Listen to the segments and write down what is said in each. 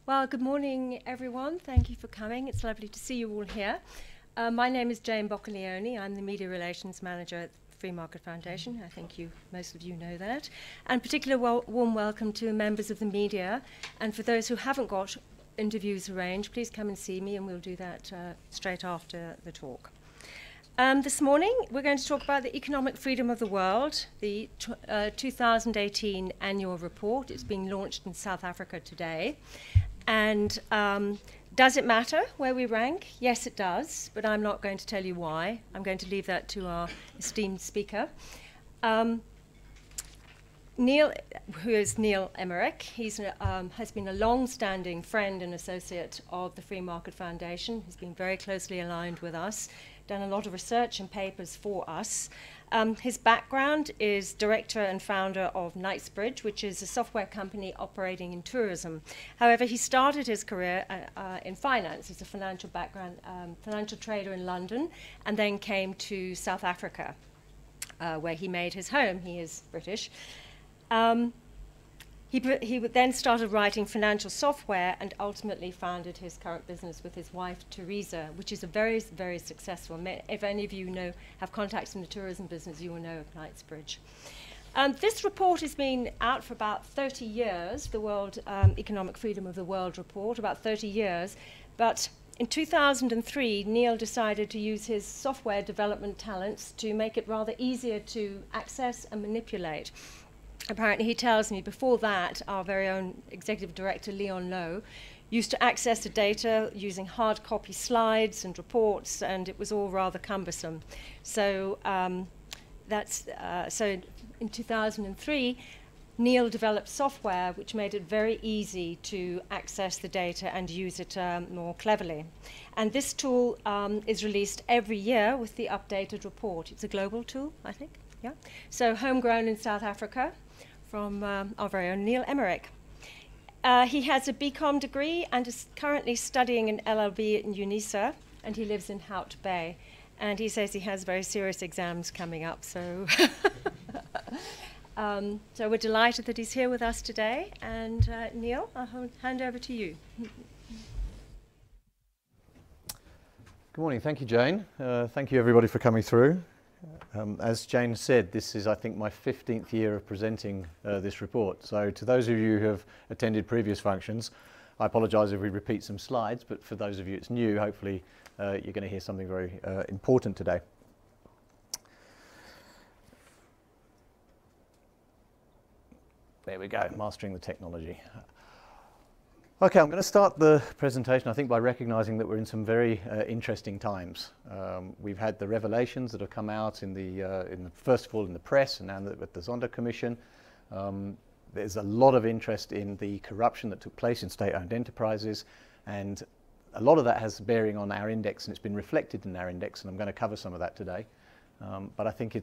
Well, good morning, everyone. Thank you for coming. It's lovely to see you all here. My name is Jane Boccolione. I'm the Media Relations Manager at the Free Market Foundation. I think most of you know that. And particular warm welcome to members of the media. And for those who haven't got interviews arranged, please come and see me, and we'll do that straight after the talk. This morning, we're going to talk about the economic freedom of the world, the 2018 annual report. It's being launched in South Africa today. And does it matter where we rank? Yes, it does, but I'm not going to tell you why. I'm going to leave that to our esteemed speaker. Neil, who is Neil Emerick, he has been a long-standing friend and associate of the Free Market Foundation. He's been very closely aligned with us, done a lot of research and papers for us. His background is director and founder of Knightsbridge, which is a software company operating in tourism. However, he started his career in finance. He's a financial background, financial trader in London, and then came to South Africa, where he made his home. He is British. He then started writing financial software and ultimately founded his current business with his wife, Teresa, which is a very, very successful. If any of you have contacts in the tourism business, you will know of Knightsbridge. This report has been out for about 30 years, the World Economic Freedom of the World report, about 30 years. But in 2003, Neil decided to use his software development talents to make it rather easier to access and manipulate. Apparently, he tells me, before that, our very own executive director, Leon Lowe, used to access the data using hard copy slides and reports, and it was all rather cumbersome. So so in 2003, Neil developed software which made it very easy to access the data and use it more cleverly. And this tool is released every year with the updated report. It's a global tool, I think. Yeah. So homegrown in South Africa, from our very own Neil Emerick. He has a BCom degree and is currently studying an LLB in UNISA, and he lives in Hout Bay. And he says he has very serious exams coming up, so so we're delighted that he's here with us today. And Neil, I'll hand over to you. Good morning. Thank you, Jane. Thank you, everybody, for coming through. As Jane said, this is, I think, my 15th year of presenting this report. So to those of you who have attended previous functions, I apologise if we repeat some slides, but for those of you it's new, hopefully you're going to hear something very important today. There we go, mastering the technology. Okay, I'm going to start the presentation, I think, by recognising that we're in some very interesting times. We've had the revelations that have come out first of all in the press, and now with the Zondo Commission. There's a lot of interest in the corruption that took place in state-owned enterprises, and a lot of that has bearing on our index, and it's been reflected in our index, and I'm going to cover some of that today. But I think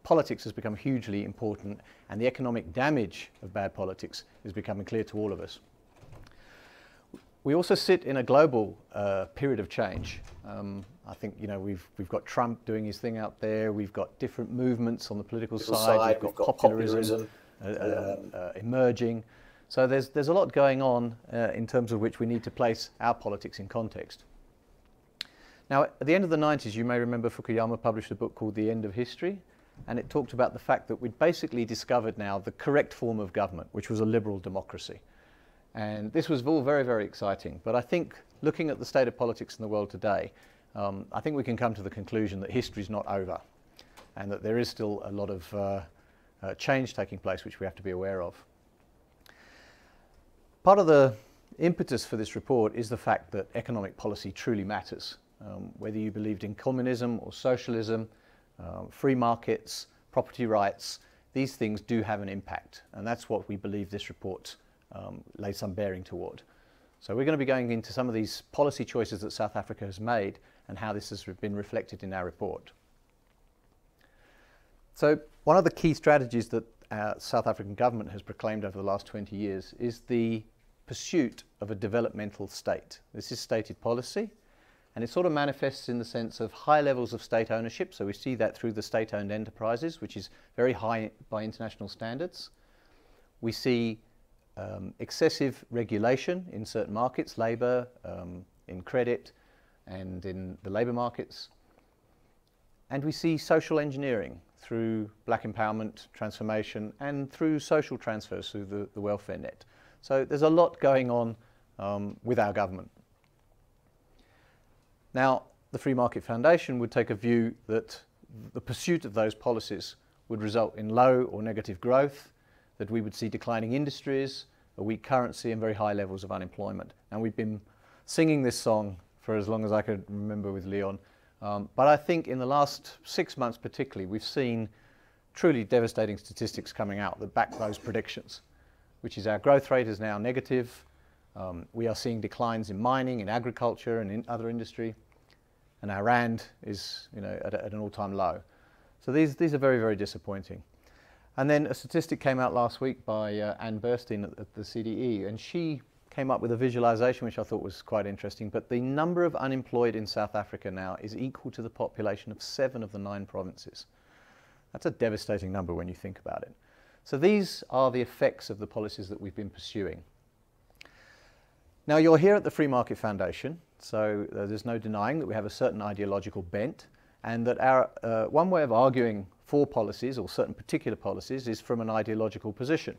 politics has become hugely important, and the economic damage of bad politics is becoming clear to all of us. We also sit in a global period of change. I think we've got Trump doing his thing out there. We've got different movements on the political side. We've got populism emerging. So there's a lot going on in terms of which we need to place our politics in context. Now, at the end of the 90s, you may remember Fukuyama published a book called The End of History, and it talked about the fact that we'd basically discovered now the correct form of government, which was a liberal democracy. And this was all very, very exciting. But I think looking at the state of politics in the world today, I think we can come to the conclusion that history is not over, and that there is still a lot of change taking place which we have to be aware of. Part of the impetus for this report is the fact that economic policy truly matters. Whether you believed in communism or socialism, free markets, property rights, these things do have an impact. And that's what we believe this report lays some bearing toward. So we're going to be going into some of these policy choices that South Africa has made and how this has been reflected in our report. So one of the key strategies that our South African government has proclaimed over the last 20 years is the pursuit of a developmental state. This is stated policy, and it sort of manifests in the sense of high levels of state ownership. So we see that through the state-owned enterprises, which is very high by international standards. We see excessive regulation in certain markets, labour, in credit and in the labour markets. And we see social engineering through black empowerment, transformation, and through social transfers through the welfare net. So there's a lot going on with our government. Now, the Free Market Foundation would take a view that the pursuit of those policies would result in low or negative growth, that we would see declining industries, a weak currency, and very high levels of unemployment. And we've been singing this song for as long as I could remember with Leon. But I think in the last 6 months particularly, we've seen truly devastating statistics coming out that back those predictions, which is our growth rate is now negative. We are seeing declines in mining, in agriculture, and in other industry. And our rand is, at an all-time low. So these are very, very disappointing. And then a statistic came out last week by Anne Burstein at the CDE, and she came up with a visualization which I thought was quite interesting. But the number of unemployed in South Africa now is equal to the population of 7 of the 9 provinces. That's a devastating number when you think about it. So these are the effects of the policies that we've been pursuing. Now, you're here at the Free Market Foundation, so there's no denying that we have a certain ideological bent, and that our one way of arguing for policies or certain particular policies is from an ideological position.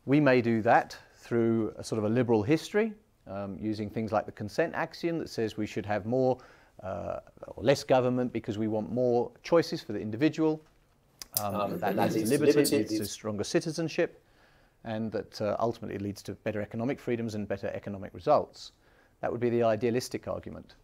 We may do that through a sort of a liberal history, using things like the consent axiom that says we should have more or less government because we want more choices for the individual. That leads to liberty, leads to stronger citizenship, and that ultimately leads to better economic freedoms and better economic results. That would be the idealistic argument.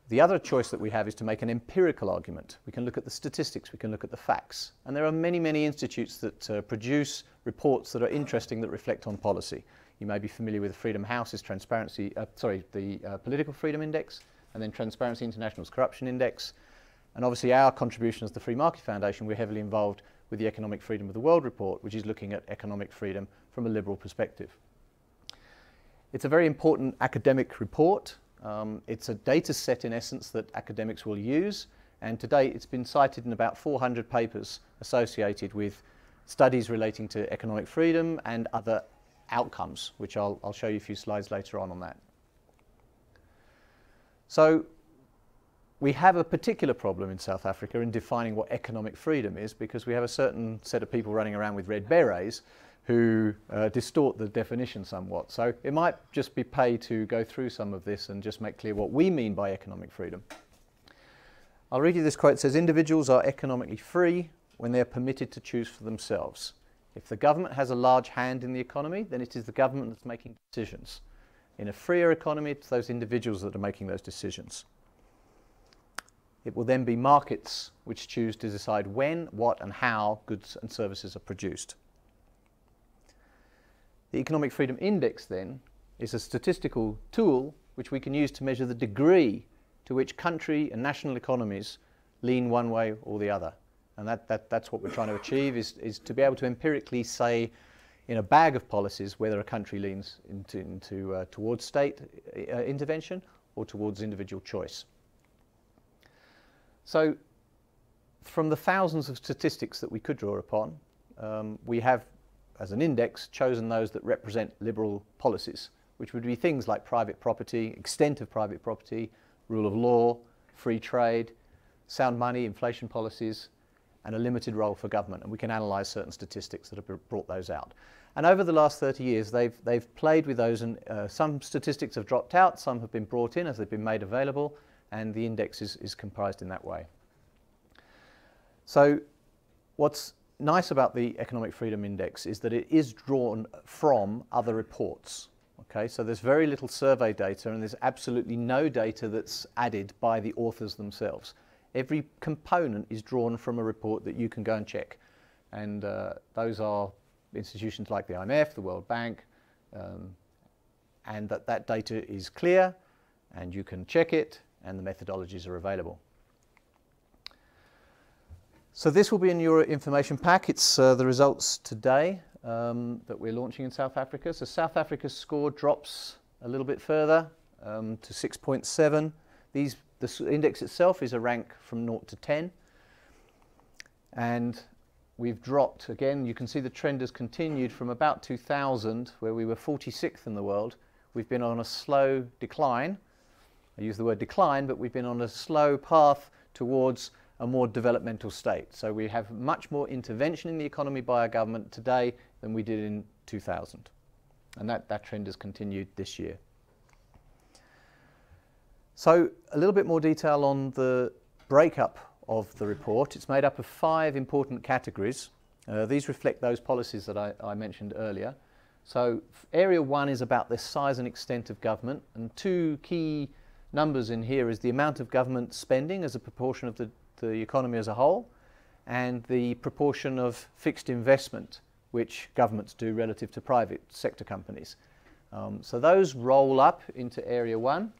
The other choice that we have is to make an empirical argument. We can look at the statistics, we can look at the facts. And there are many, many institutes that produce reports that are interesting that reflect on policy. You may be familiar with Freedom House's the Political Freedom Index, and then Transparency International's Corruption Index. And obviously our contribution as the Free Market Foundation, we're heavily involved with the Economic Freedom of the World report, which is looking at economic freedom from a liberal perspective. It's a very important academic report. It's a data set, in essence, that academics will use, and to date it's been cited in about 400 papers associated with studies relating to economic freedom and other outcomes, which I'll show you a few slides later on that. So we have a particular problem in South Africa in defining what economic freedom is, because we have a certain set of people running around with red berets who distort the definition somewhat. So it might just be pay to go through some of this and just make clear what we mean by economic freedom. I'll read you this quote. It says, "Individuals are economically free when they are permitted to choose for themselves. If the government has a large hand in the economy, then it is the government that's making decisions. In a freer economy, it's those individuals that are making those decisions. It will then be markets which choose to decide when, what, and how goods and services are produced." The Economic Freedom Index, then, is a statistical tool which we can use to measure the degree to which country and national economies lean one way or the other. And that's what we're trying to achieve, is to be able to empirically say in a bag of policies whether a country leans towards state intervention or towards individual choice. So from the thousands of statistics that we could draw upon, we have, as an index, chosen those that represent liberal policies, which would be things like private property, extent of private property, rule of law, free trade, sound money, inflation policies, and a limited role for government. And we can analyse certain statistics that have brought those out. And over the last 30 years, they've played with those, and some statistics have dropped out, some have been brought in as they've been made available, and the index is comprised in that way. So what's nice about the Economic Freedom Index is that it is drawn from other reports. Okay, so there's very little survey data, and there's absolutely no data that's added by the authors themselves. Every component is drawn from a report that you can go and check, and those are institutions like the IMF, the World Bank, and that data is clear, and you can check it, and the methodologies are available. So this will be in your information pack. It's the results today that we're launching in South Africa. So South Africa's score drops a little bit further to 6.7. The index itself is a rank from 0 to 10. And we've dropped. Again, you can see the trend has continued from about 2000, where we were 46th in the world. We've been on a slow decline. I use the word decline, but we've been on a slow path towards a more developmental state. So we have much more intervention in the economy by our government today than we did in 2000. And that trend has continued this year. So a little bit more detail on the breakup of the report. It's made up of 5 important categories. These reflect those policies that I mentioned earlier. So area 1 is about the size and extent of government, and 2 key numbers in here is the amount of government spending as a proportion of the economy as a whole, and the proportion of fixed investment which governments do relative to private sector companies. So those roll up into area 1.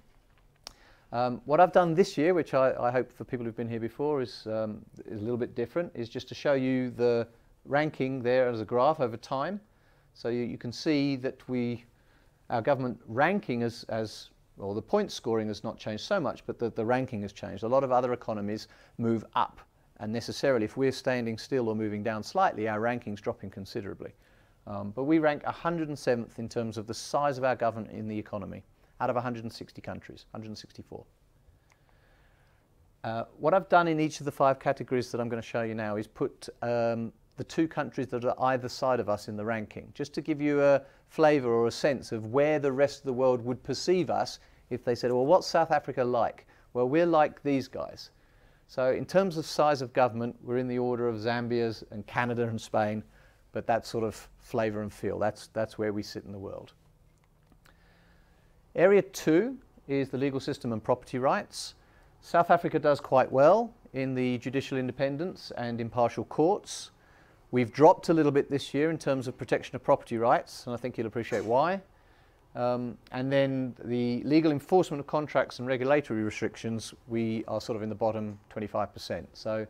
What I've done this year, which I hope for people who've been here before is a little bit different, is just to show you the ranking there as a graph over time. So you can see that our government ranking or the point scoring has not changed so much, but the ranking has changed. A lot of other economies move up, and necessarily if we're standing still or moving down slightly, our ranking's dropping considerably. But we rank 107th in terms of the size of our government in the economy, out of 160 countries, 164. What I've done in each of the 5 categories that I'm going to show you now is put the 2 countries that are either side of us in the ranking, just to give you a flavour or a sense of where the rest of the world would perceive us if they said, well, what's South Africa like? Well, we're like these guys. So in terms of size of government, we're in the order of Zambia's and Canada and Spain, but that sort of flavour and feel, that's where we sit in the world. Area 2 is the legal system and property rights. South Africa does quite well in the judicial independence and impartial courts. We've dropped a little bit this year in terms of protection of property rights, and I think you'll appreciate why. And then the legal enforcement of contracts and regulatory restrictions, we are sort of in the bottom 25%. So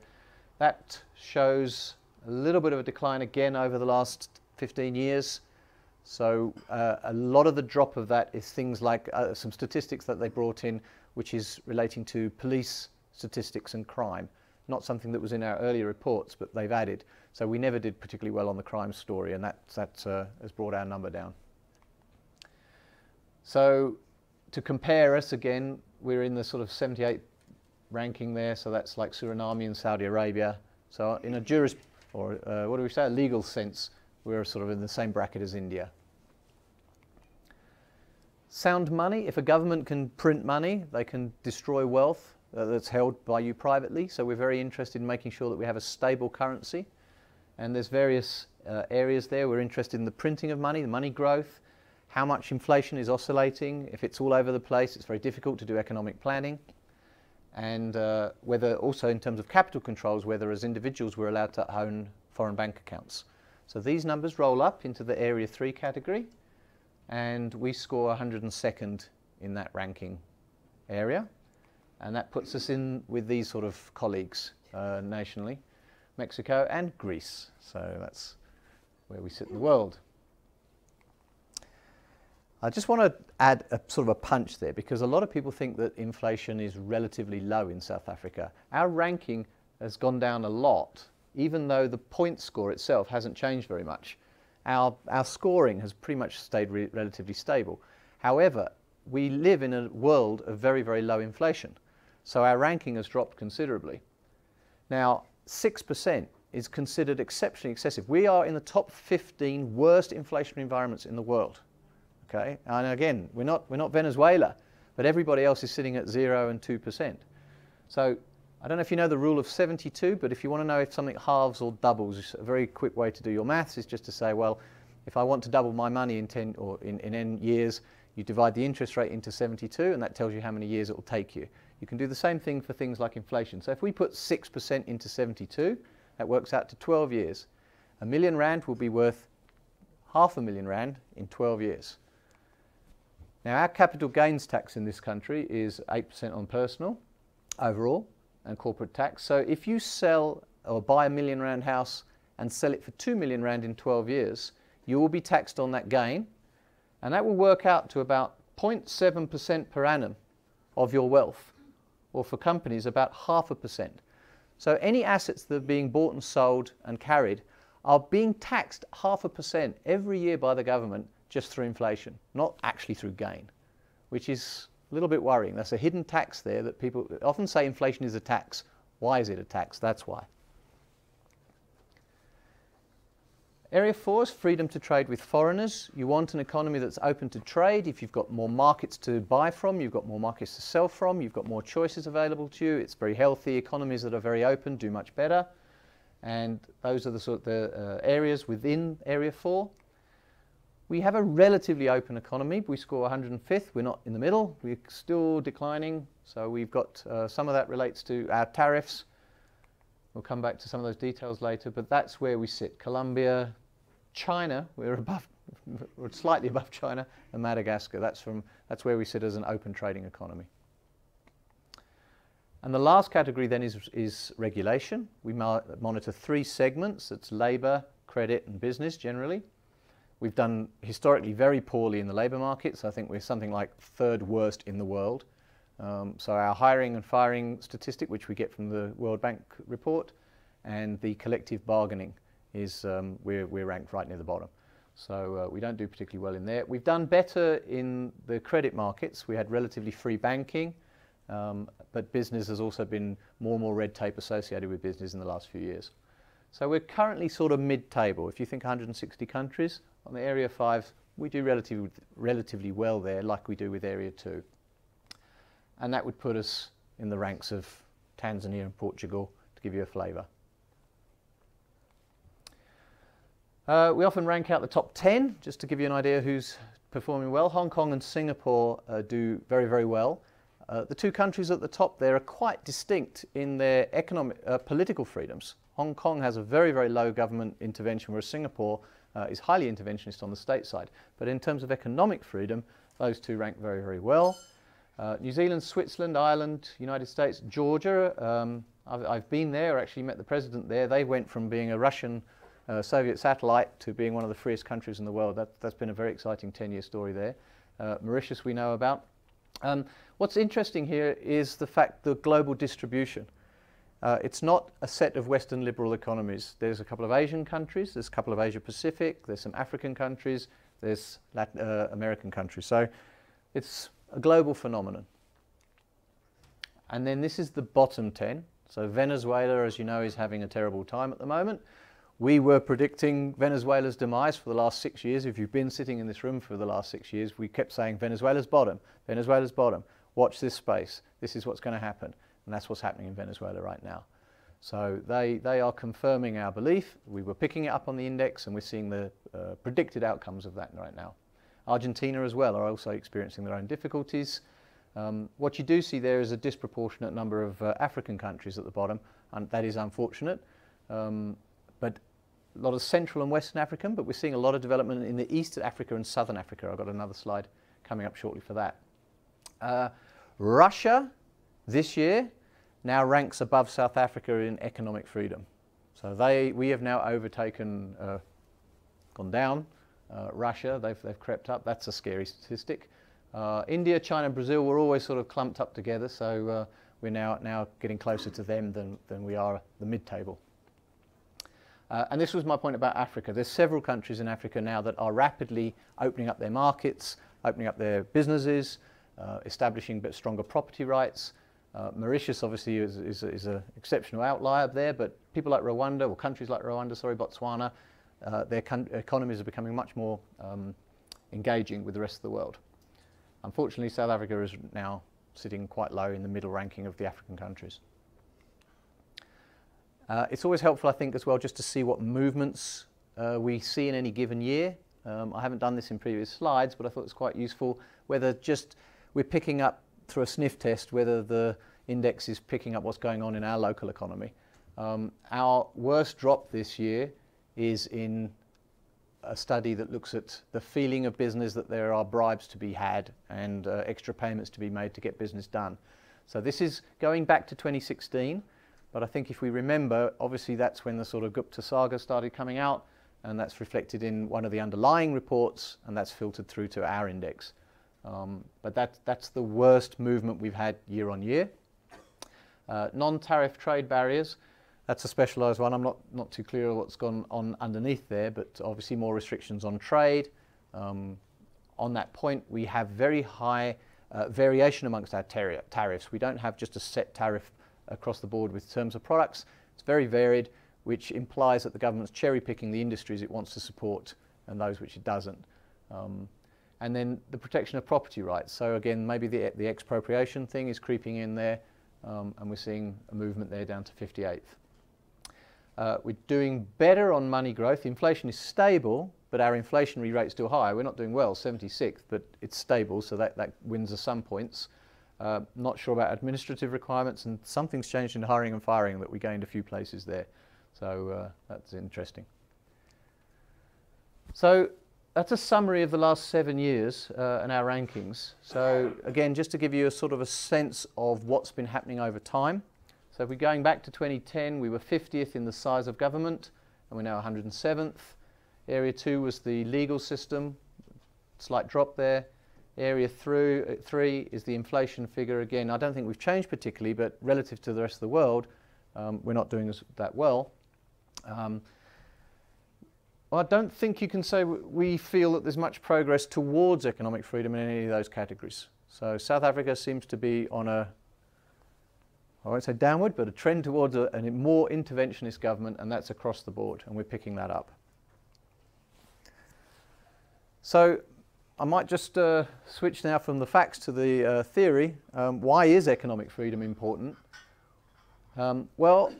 that shows a little bit of a decline again over the last 15 years. So a lot of the drop of that is things like some statistics that they brought in, which is relating to police statistics and crime. Not something that was in our earlier reports, but they've added. So we never did particularly well on the crime story, and that has brought our number down. So to compare us again, we're in the sort of 78th ranking there, so that's like Suriname and Saudi Arabia. So in a legal sense, we're sort of in the same bracket as India. Sound money. If a government can print money, they can destroy wealth that's held by you privately. So we're very interested in making sure that we have a stable currency. And there's various areas there. We're interested in the printing of money, the money growth, how much inflation is oscillating. If it's all over the place, it's very difficult to do economic planning. And whether also in terms of capital controls, whether as individuals we're allowed to own foreign bank accounts. So these numbers roll up into the Area 3 category, and we score 102nd in that ranking area. And that puts us in with these sort of colleagues nationally, Mexico and Greece. So that's where we sit in the world. I just want to add a sort of a punch there, because a lot of people think that inflation is relatively low in South Africa. Our ranking has gone down a lot, even though the point score itself hasn't changed very much. Our scoring has pretty much stayed relatively stable. However, we live in a world of very, very low inflation. So our ranking has dropped considerably. Now, 6% is considered exceptionally excessive. We are in the top 15 worst inflationary environments in the world. Okay, and again, we're not Venezuela, but everybody else is sitting at 0 and 2%. So I don't know if you know the rule of 72, but if you want to know if something halves or doubles, a very quick way to do your maths is just to say, well, if I want to double my money in 10 or in n years, you divide the interest rate into 72, and that tells you how many years it will take you. You can do the same thing for things like inflation. So if we put 6% into 72, that works out to 12 years. R1 million will be worth R500,000 in 12 years. Now, our capital gains tax in this country is 8% on personal overall and corporate tax. So if you sell or buy a R1 million house and sell it for R2 million in 12 years, you will be taxed on that gain, and that will work out to about 0.7% per annum of your wealth, or for companies about 0.5%. So any assets that are being bought and sold and carried are being taxed 0.5% every year by the government just through inflation, not actually through gain, which is a little bit worrying. That's a hidden tax there that people often say inflation is a tax. Why is it a tax? That's why. Area 4 is freedom to trade with foreigners. You want an economy that's open to trade. If you've got more markets to buy from, you've got more markets to sell from, you've got more choices available to you. It's very healthy. Economies that are very open do much better. And those are the sort of areas within Area 4. We have a relatively open economy. We score 105th. We're not in the middle. We're still declining. So we've got some of that relates to our tariffs. We'll come back to some of those details later, but that's where we sit. Colombia, China, we're slightly above China, and Madagascar. That's where we sit as an open trading economy. And the last category then is regulation. We monitor 3 segments. It's labour, credit, and business generally. We've done historically very poorly in the labour market, so I think we're something like 3rd worst in the world. So our hiring and firing statistic, which we get from the World Bank report, and the collective bargaining is we're ranked right near the bottom. So we don't do particularly well in there. We've done better in the credit markets. We had relatively free banking, but business has also been more and more red tape associated with business in the last few years. So we're currently sort of mid-table. If you think 160 countries, on the Area 5, we do relatively well there, like we do with Area 2. And that would put us in the ranks of Tanzania and Portugal, to give you a flavour. We often rank out the top 10, just to give you an idea who's performing well. Hong Kong and Singapore do very, very well. The 2 countries at the top there are quite distinct in their political freedoms. Hong Kong has a very, very low government intervention, whereas Singapore is highly interventionist on the state side. But in terms of economic freedom, those 2 rank very, very well. New Zealand, Switzerland, Ireland, United States, Georgia. I've been there, actually met the president there. They went from being a Russian Soviet satellite to being one of the freest countries in the world. That's been a very exciting 10-year story there. Mauritius we know about. What's interesting here is the fact the global distribution. It's not a set of Western liberal economies. There's a couple of Asian countries, there's a couple of Asia Pacific, there's some African countries, there's Latin American countries. So it's a global phenomenon. And then this is the bottom 10. So Venezuela, as you know, is having a terrible time at the moment. We were predicting Venezuela's demise for the last 6 years. If you've been sitting in this room for the last 6 years, we kept saying Venezuela's bottom, Venezuela's bottom. Watch this space. This is what's going to happen. And that's what's happening in Venezuela right now. So they are confirming our belief. We were picking it up on the index, and we're seeing the predicted outcomes of that right now. Argentina as well are also experiencing their own difficulties. What you do see there is a disproportionate number of African countries at the bottom, and that is unfortunate. But a lot of Central and Western African, but we're seeing a lot of development in the East Africa and Southern Africa. I've got another slide coming up shortly for that. Russia, this year, now ranks above South Africa in economic freedom. So we have now overtaken, gone down, Russia. They've crept up. That's a scary statistic. India, China, and Brazil were always sort of clumped up together, so we're now getting closer to them than we are the mid-table. And this was my point about Africa. There's several countries in Africa now that are rapidly opening up their markets, opening up their businesses, establishing a bit stronger property rights. Mauritius obviously is an exceptional outlier there, but people like Rwanda, or countries like Rwanda, Botswana, their economies are becoming much more engaging with the rest of the world. Unfortunately, South Africa is now sitting quite low in the middle ranking of the African countries. It's always helpful, I think, as well, just to see what movements we see in any given year. I haven't done this in previous slides, but I thought it was quite useful, whether just we're picking up through a sniff test whether the index is picking up what's going on in our local economy. Our worst drop this year is in a study that looks at the feeling of business that there are bribes to be had and extra payments to be made to get business done. So this is going back to 2016, but I think if we remember, obviously that's when the sort of Gupta saga started coming out, and that's reflected in one of the underlying reports, and that's filtered through to our index. But that's the worst movement we've had year on year. Non-tariff trade barriers, that's a specialised one. I'm not too clear what's gone on underneath there, but obviously more restrictions on trade. On that point, we have very high variation amongst our tariffs. We don't have just a set tariff across the board with terms of products. It's very varied, which implies that the government's cherry-picking the industries it wants to support and those which it doesn't. And then the protection of property rights. So again, maybe the expropriation thing is creeping in there, and we're seeing a movement there down to 58th. We're doing better on money growth. Inflation is stable, but our inflationary rate's still high. We're not doing well, 76th, but it's stable, so that wins us some points. Not sure about administrative requirements, and something's changed in hiring and firing that we gained a few places there. So that's interesting. So that's a summary of the last 7 years and our rankings. So again, just to give you a sort of a sense of what's been happening over time. So if we're going back to 2010, we were 50th in the size of government, and we're now 107th. Area 2 was the legal system, slight drop there. Area 3 is the inflation figure. Again, I don't think we've changed particularly, but relative to the rest of the world, we're not doing that well. I don't think you can say we feel that there's much progress towards economic freedom in any of those categories. So South Africa seems to be on a, I won't say downward, but a trend towards a more interventionist government, and that's across the board, and we're picking that up. So I might just switch now from the facts to the theory. Why is economic freedom important? Well,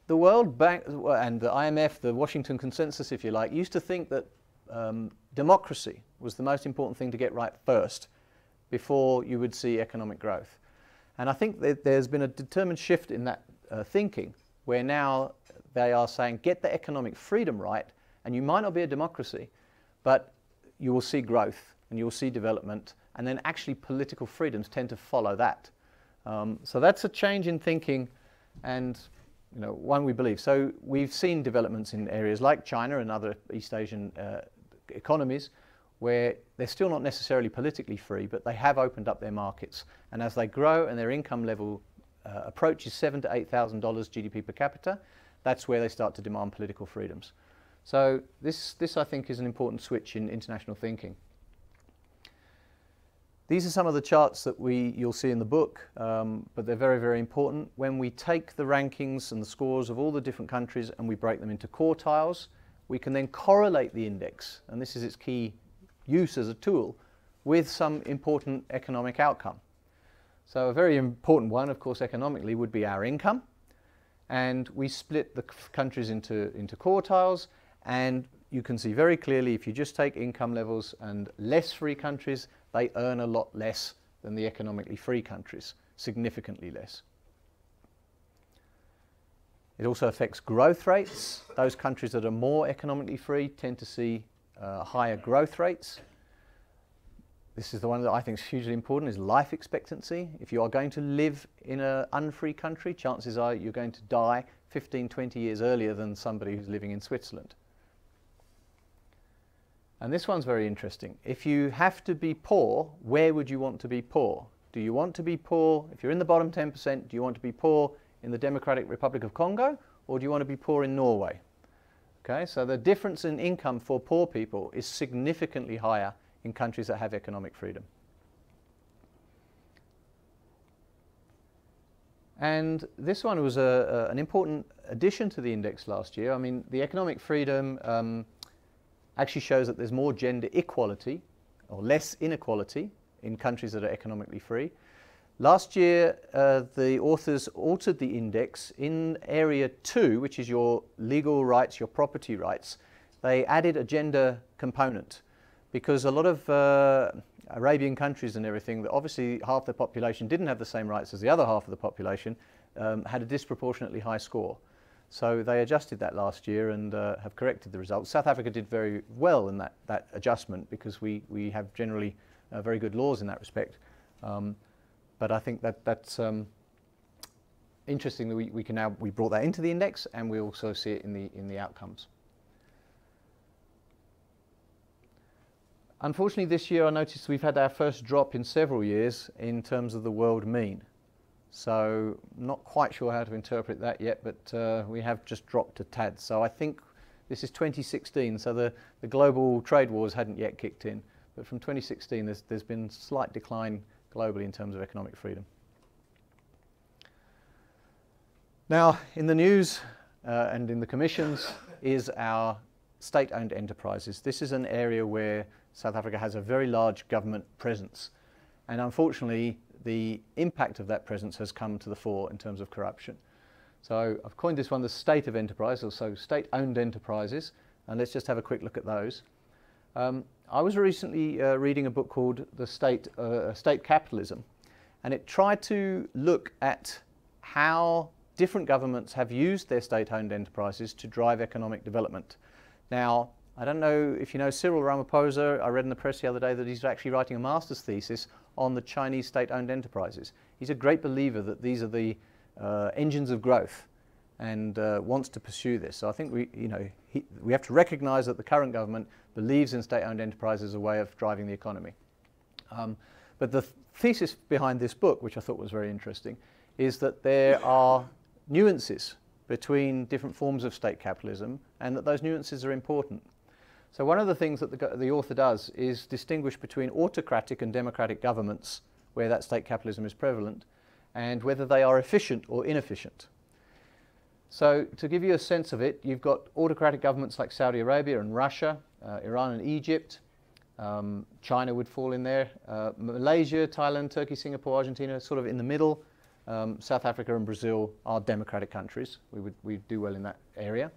the World Bank and the IMF, the Washington Consensus, if you like, used to think that democracy was the most important thing to get right first before you would see economic growth. And I think that there's been a determined shift in that thinking, where now they are saying, get the economic freedom right, and you might not be a democracy, but you will see growth and you will see development, and then actually political freedoms tend to follow that. So that's a change in thinking, and one we believe. So we've seen developments in areas like China and other East Asian economies where they're still not necessarily politically free, but they have opened up their markets. And as they grow and their income level approaches $7,000 to $8,000 GDP per capita, that's where they start to demand political freedoms. So this I think is an important switch in international thinking. These are some of the charts that you'll see in the book, but they're very, very important. When we take the rankings and the scores of all the different countries and we break them into quartiles, we can then correlate the index, and this is its key use as a tool, with some important economic outcome. So a very important one, of course, economically, would be our income. And we split the countries into quartiles, and you can see very clearly if you just take income levels and less free countries, they earn a lot less than the economically free countries, significantly less. It also affects growth rates. Those countries that are more economically free tend to see higher growth rates. This is the one that I think is hugely important, is life expectancy. If you are going to live in an unfree country, chances are you're going to die 15, 20 years earlier than somebody who's living in Switzerland. And this one's very interesting. If you have to be poor, where would you want to be poor? Do you want to be poor, if you're in the bottom 10%, do you want to be poor in the Democratic Republic of Congo, or do you want to be poor in Norway? Okay, so the difference in income for poor people is significantly higher in countries that have economic freedom. And this one was an important addition to the index last year. I mean, the economic freedom actually shows that there's more gender equality or less inequality in countries that are economically free. Last year, the authors altered the index in area 2, which is your legal rights, your property rights. They added a gender component because a lot of Arabian countries and everything, obviously half the population didn't have the same rights as the other half of the population, had a disproportionately high score. So they adjusted that last year and have corrected the results. South Africa did very well in that adjustment because we have generally very good laws in that respect. But I think that's interesting that we brought that into the index, and we also see it in the outcomes. Unfortunately, this year I noticed we've had our first drop in several years in terms of the world mean. So not quite sure how to interpret that yet, but we have just dropped a tad. So I think this is 2016, so the global trade wars hadn't yet kicked in. But from 2016, there's been slight decline globally in terms of economic freedom. Now, in the news and in the commissions is our state-owned enterprises. This is an area where South Africa has a very large government presence. And unfortunately, the impact of that presence has come to the fore in terms of corruption. So I've coined this one the state of enterprise, or so state-owned enterprises. And let's just have a quick look at those. I was recently reading a book called State Capitalism. And it tried to look at how different governments have used their state-owned enterprises to drive economic development. Now, I don't know if you know Cyril Ramaphosa. I read in the press the other day that he's actually writing a master's thesis on the Chinese state-owned enterprises. He's a great believer that these are the engines of growth and wants to pursue this. So I think we have to recognize that the current government believes in state-owned enterprises as a way of driving the economy. But the thesis behind this book, which I thought was very interesting, is that there are nuances between different forms of state capitalism and that those nuances are important. So one of the things that the author does is distinguish between autocratic and democratic governments where that state capitalism is prevalent and whether they are efficient or inefficient. So to give you a sense of it, you've got autocratic governments like Saudi Arabia and Russia, Iran and Egypt, China would fall in there, Malaysia, Thailand, Turkey, Singapore, Argentina, sort of in the middle. South Africa and Brazil are democratic countries. We do well in that area.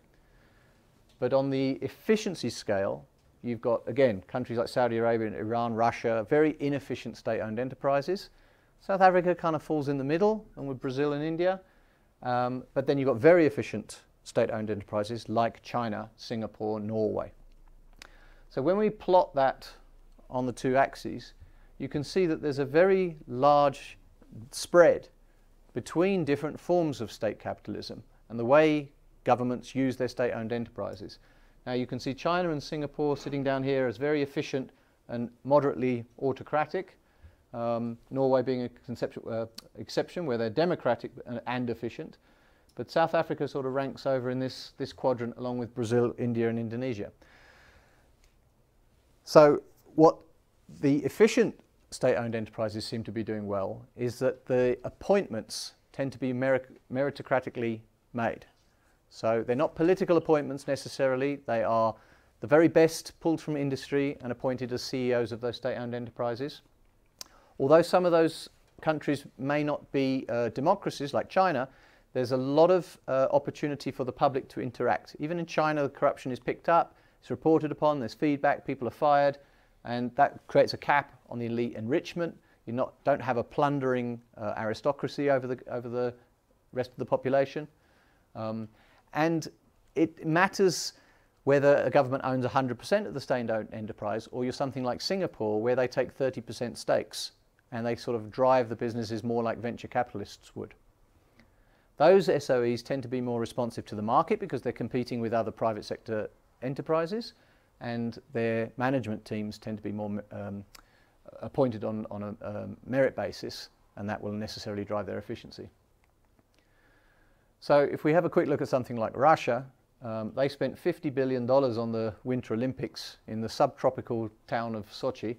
But on the efficiency scale, you've got, again, countries like Saudi Arabia and Iran, Russia, very inefficient state-owned enterprises. South Africa kind of falls in the middle, and with Brazil and India. But then you've got very efficient state-owned enterprises like China, Singapore, Norway. So when we plot that on the two axes, you can see that there's a very large spread between different forms of state capitalism and the way governments use their state-owned enterprises. Now you can see China and Singapore sitting down here as very efficient and moderately autocratic. Norway being a exception where they're democratic and efficient. But South Africa sort of ranks over in this quadrant along with Brazil, India and Indonesia. So what the efficient state-owned enterprises seem to be doing well is that the appointments tend to be meritocratically made. So they're not political appointments necessarily. They are the very best pulled from industry and appointed as CEOs of those state-owned enterprises. Although some of those countries may not be democracies like China, there's a lot of opportunity for the public to interact. Even in China, the corruption is picked up, it's reported upon, there's feedback, people are fired, and that creates a cap on the elite enrichment. You don't have a plundering aristocracy over the rest of the population. And it matters whether a government owns 100% of the state-owned enterprise or you're something like Singapore where they take 30% stakes and they sort of drive the businesses more like venture capitalists would. Those SOEs tend to be more responsive to the market because they're competing with other private sector enterprises, and their management teams tend to be more appointed on a merit basis, and that will necessarily drive their efficiency. So if we have a quick look at something like Russia, they spent $50 billion on the Winter Olympics in the subtropical town of Sochi.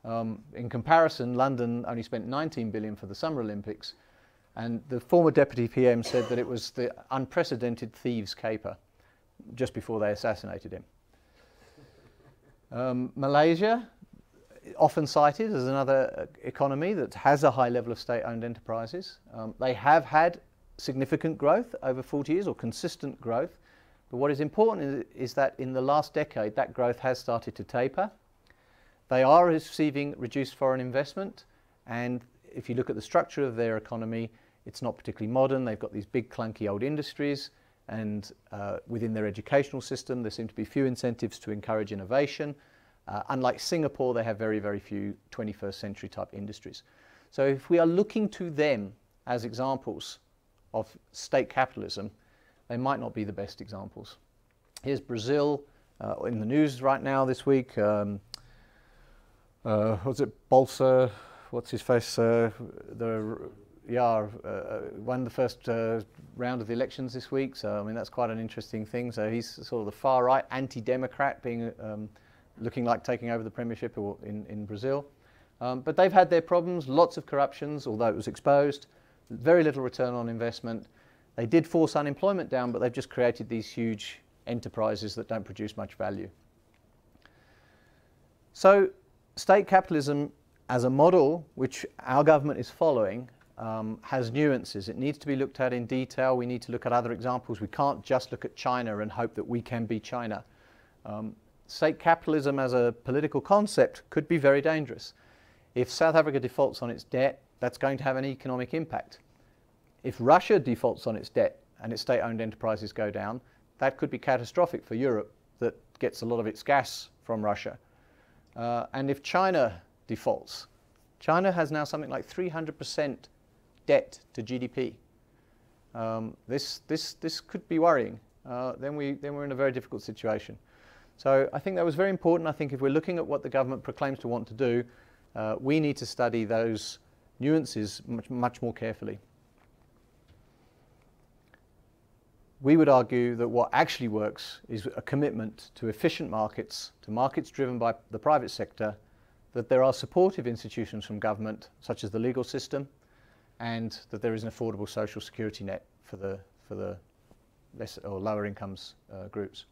In comparison, London only spent $19 billion for the Summer Olympics, and the former deputy PM said that it was the unprecedented thieves' caper just before they assassinated him. Malaysia, often cited as another economy that has a high level of state-owned enterprises. They have had significant growth over 40 years, or consistent growth. But what is important is that in the last decade, that growth has started to taper. They are receiving reduced foreign investment, and if you look at the structure of their economy, it's not particularly modern. They've got these big clunky old industries, and within their educational system, there seem to be few incentives to encourage innovation. Unlike Singapore, they have very, very few 21st century type industries. So if we are looking to them as examples of state capitalism, they might not be the best examples. Here's Brazil in the news right now this week. Was it Bolsa? What's his face? The won the first round of the elections this week, so I mean that's quite an interesting thing. So he's sort of the far right, anti-democrat, being looking like taking over the premiership in Brazil. But they've had their problems, lots of corruptions, although it was exposed, very little return on investment. They did force unemployment down, but they've just created these huge enterprises that don't produce much value. So state capitalism as a model, which our government is following, has nuances. It needs to be looked at in detail. We need to look at other examples. We can't just look at China and hope that we can be China. State capitalism as a political concept could be very dangerous. If South Africa defaults on its debt, that's going to have an economic impact. If Russia defaults on its debt and its state-owned enterprises go down, that could be catastrophic for Europe that gets a lot of its gas from Russia. And if China defaults, China has now something like 300% debt to GDP. This could be worrying. Then we're in a very difficult situation. So I think that was very important. I think if we're looking at what the government proclaims to want to do, we need to study those nuances much more carefully. We would argue that what actually works is a commitment to efficient markets, to markets driven by the private sector, that there are supportive institutions from government, such as the legal system, and that there is an affordable social security net for the less or lower incomes groups.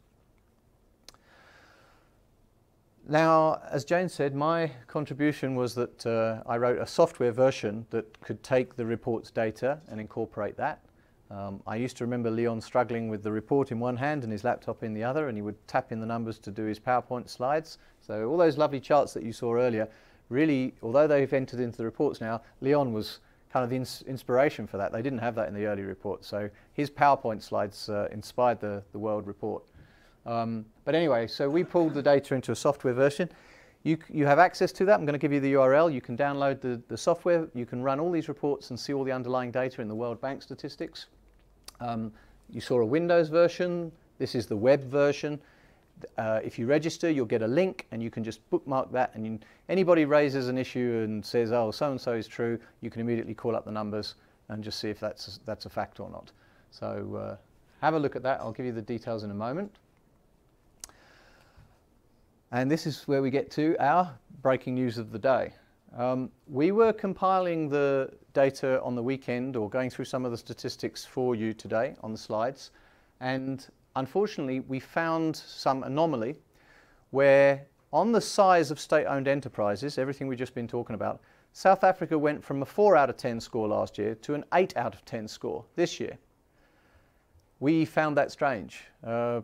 Now, as Jane said, my contribution was that I wrote a software version that could take the report's data and incorporate that. I used to remember Leon struggling with the report in one hand and his laptop in the other, and he would tap in the numbers to do his PowerPoint slides. So all those lovely charts that you saw earlier, really, although they've entered into the reports now, Leon was kind of the inspiration for that. They didn't have that in the early report. So his PowerPoint slides inspired the World report. But anyway, so we pulled the data into a software version. You have access to that. I'm going to give you the URL. You can download the software. You can run all these reports and see all the underlying data in the World Bank statistics. You saw a Windows version. This is the web version. If you register, you'll get a link, and you can just bookmark that. And anybody raises an issue and says, "Oh, so and so is true," you can immediately call up the numbers and just see if that's a fact or not. So have a look at that. I'll give you the details in a moment. And this is where we get to our breaking news of the day. We were compiling the data on the weekend, or going through some of the statistics for you today on the slides, and unfortunately we found some anomaly where on the size of state-owned enterprises, everything we've just been talking about, South Africa went from a 4 out of 10 score last year to an 8 out of 10 score this year. We found that strange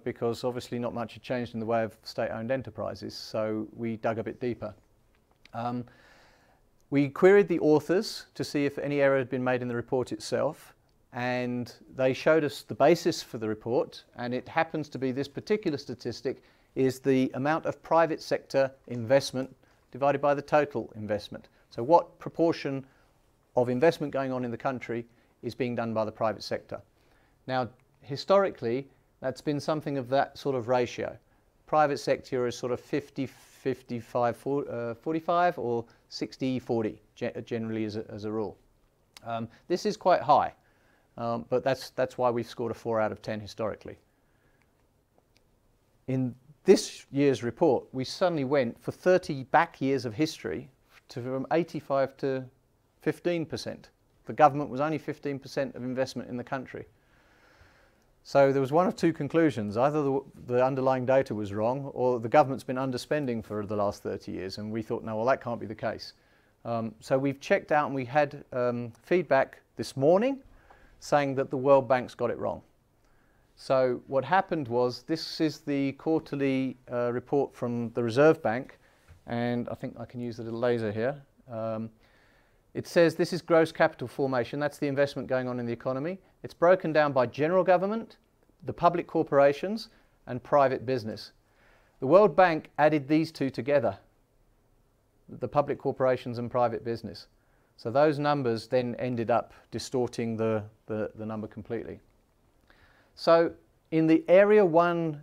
because obviously not much had changed in the way of state-owned enterprises, so we dug a bit deeper. We queried the authors to see if any error had been made in the report itself, and they showed us the basis for the report, and it happens to be this particular statistic is the amount of private sector investment divided by the total investment. So what proportion of investment going on in the country is being done by the private sector? Now, historically, that's been something of that sort of ratio. Private sector is sort of 50-55, 45 or 60-40 generally as a rule. This is quite high, but that's why we've scored a 4 out of 10 historically. In this year's report, we suddenly went for 30 back years of history from 85 to 15%. The government was only 15% of investment in the country. So there was one of two conclusions. Either the underlying data was wrong, or the government's been underspending for the last 30 years, and we thought, no, well, that can't be the case. So we've checked out, and we had feedback this morning saying that the World Bank's got it wrong. So what happened was, this is the quarterly report from the Reserve Bank, and I think I can use the little laser here. It says this is gross capital formation. That's the investment going on in the economy. It's broken down by general government, the public corporations, and private business. The World Bank added these two together, the public corporations and private business. So those numbers then ended up distorting the number completely. So in the Area 1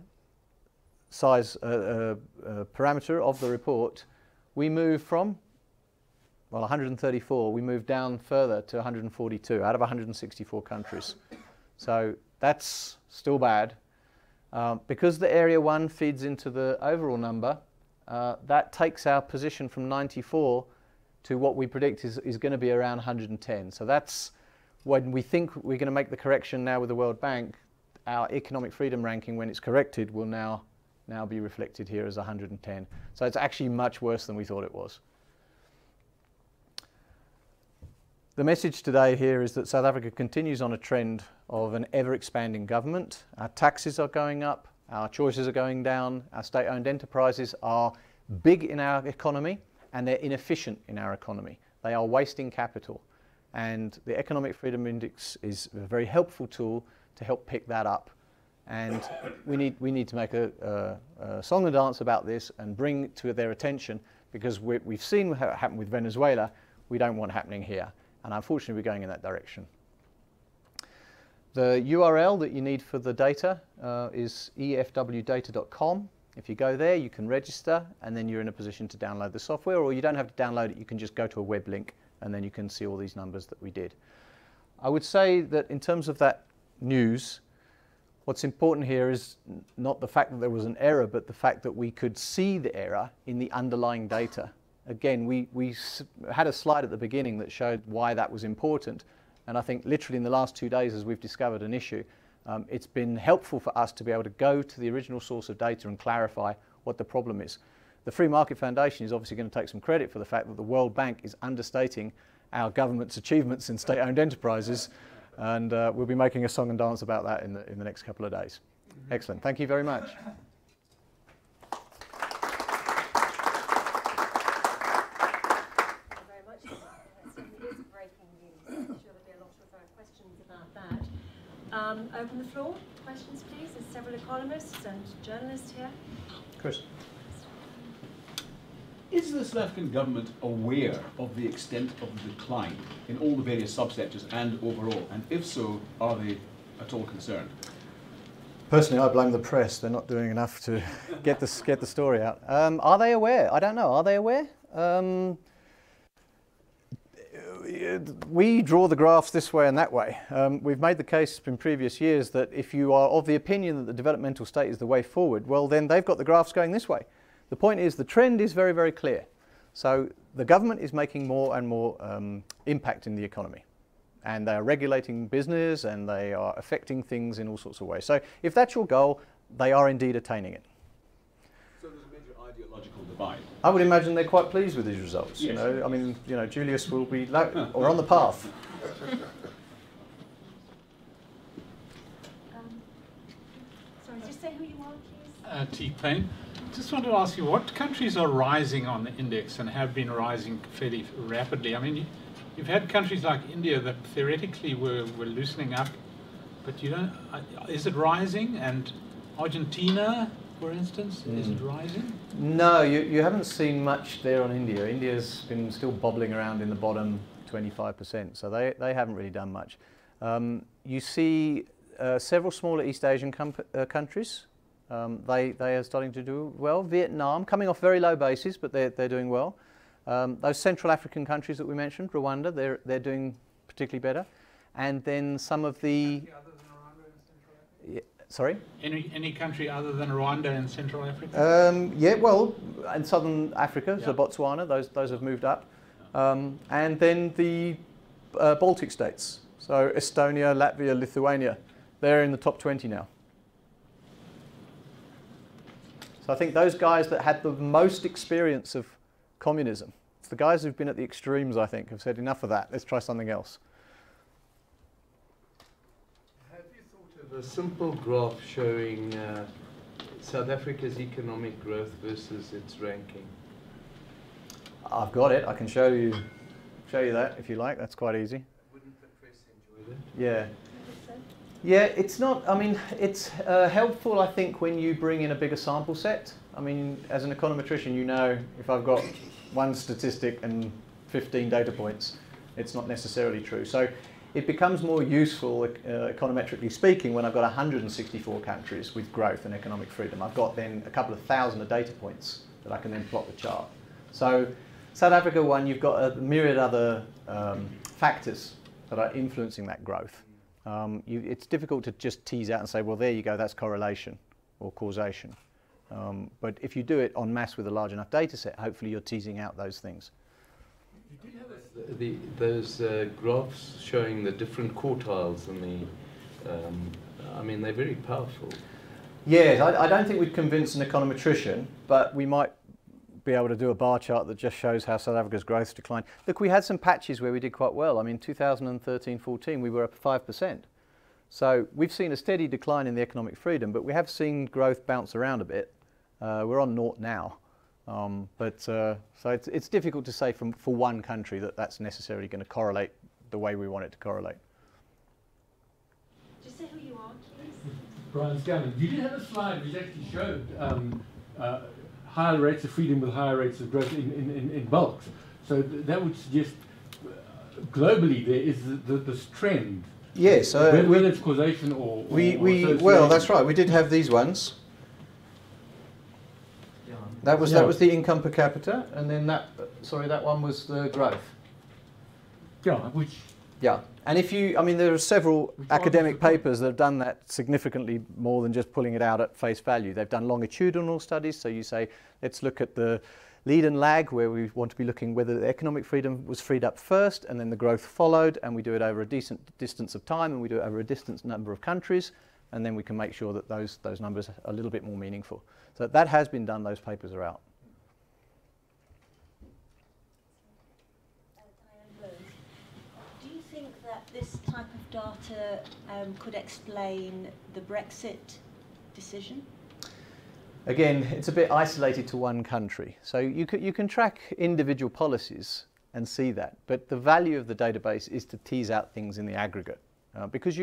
size parameter of the report, we move from, well, 134, we moved down further to 142 out of 164 countries. So that's still bad. Because the Area 1 feeds into the overall number, that takes our position from 94 to what we predict is going to be around 110. So that's when we think we're going to make the correction now with the World Bank, our economic freedom ranking, when it's corrected, will now be reflected here as 110. So it's actually much worse than we thought it was. The message today here is that South Africa continues on a trend of an ever-expanding government. Our taxes are going up, our choices are going down, our state-owned enterprises are big in our economy and they're inefficient in our economy. They are wasting capital. And the Economic Freedom Index is a very helpful tool to help pick that up. And we need to make a song and dance about this and bring it to their attention, because we've seen how it happened with Venezuela. We don't want happening here. And unfortunately, we're going in that direction. The URL that you need for the data is efwdata.com. If you go there, you can register, and then you're in a position to download the software, or you don't have to download it. You can just go to a web link, and then you can see all these numbers that we did. I would say that in terms of that news, what's important here is not the fact that there was an error, but the fact that we could see the error in the underlying data. Again, we had a slide at the beginning that showed why that was important. And I think literally in the last 2 days, as we've discovered an issue, it's been helpful for us to be able to go to the original source of data and clarify what the problem is. The Free Market Foundation is obviously going to take some credit for the fact that the World Bank is understating our government's achievements in state-owned enterprises. And we'll be making a song and dance about that in the next couple of days. Excellent. Thank you very much. Open the floor. Questions, please. There's several economists and journalists here. Chris. Is the South African government aware of the extent of the decline in all the various subsectors and overall? And if so, are they at all concerned? Personally, I blame the press. They're not doing enough to get the story out. Are they aware? I don't know. Are they aware? We draw the graphs this way and that way. We've made the case in previous years that if you are of the opinion that the developmental state is the way forward, well, then they've got the graphs going this way. The point is the trend is very, very clear. So the government is making more and more impact in the economy. And they are regulating business and they are affecting things in all sorts of ways. So if that's your goal, they are indeed attaining it. So there's a major ideological divide. I would imagine they're quite pleased with these results. Yes. You know, I mean, you know, Julius will be or on the path. Sorry, just say who you are, please. T. Payne. Just want to ask you, what countries are rising on the index and have been rising fairly rapidly? I mean, you've had countries like India that theoretically were loosening up, but you don't. Is it rising? And Argentina, for instance, is it rising? No, you haven't seen much there on India. India's been still bobbling around in the bottom 25%, so they haven't really done much. You see several smaller East Asian countries. They are starting to do well. Vietnam, coming off very low bases, but they're doing well. Those Central African countries that we mentioned, Rwanda, they're doing particularly better. And then some of the... Sorry? Any country other than Rwanda and Central Africa? Yeah, well, in Southern Africa, so Botswana, those have moved up. And then the Baltic states, so Estonia, Latvia, Lithuania, they're in the top 20 now. So I think those guys that had the most experience of communism, it's the guys who've been at the extremes, I think, have said enough of that, let's try something else. Have you thought of a simple graph showing South Africa's economic growth versus its ranking? I've got it. I can show you that if you like. That's quite easy. Wouldn't the press enjoy that? Yeah. Yeah, it's not, I mean, it's helpful, I think, when you bring in a bigger sample set. I mean, as an econometrician, you know, if I've got one statistic and 15 data points, it's not necessarily true. So it becomes more useful, econometrically speaking, when I've got 164 countries with growth and economic freedom. I've got then a couple of thousand of data points that I can then plot the chart. So South Africa one, you've got a myriad other factors that are influencing that growth. It's difficult to just tease out and say, well, there you go, that's correlation or causation. But if you do it en masse with a large enough data set, hopefully you're teasing out those things. You did have those graphs showing the different quartiles and I mean, they're very powerful. Yes, I don't think we'd convince an econometrician, but we might be able to do a bar chart that just shows how South Africa's growth declined. Look, we had some patches where we did quite well. I mean, 2013-14, we were up 5%. So we've seen a steady decline in the economic freedom, but we have seen growth bounce around a bit. We're on naught now. So it's difficult to say for one country that that's necessarily going to correlate the way we want it to correlate. Just say who you are, please. Brian Scanlon. You did have a slide which actually showed higher rates of freedom with higher rates of growth in bulks. So that would suggest globally there is this trend. Yes. Whether it's causation or well, that's right. We did have these ones. That was the income per capita, and then that one was the growth. Yeah, and there are several academic papers that have done that significantly more than just pulling it out at face value. They've done longitudinal studies, so you say, let's look at the lead and lag, where we want to be looking whether the economic freedom was freed up first, and then the growth followed, and we do it over a decent distance of time, and we do it over a distant number of countries, and then we can make sure that those numbers are a little bit more meaningful. So that has been done, those papers are out. Do you think that this type of data could explain the Brexit decision? Again, it's a bit isolated to one country. So you can track individual policies and see that, but the value of the database is to tease out things in the aggregate. Because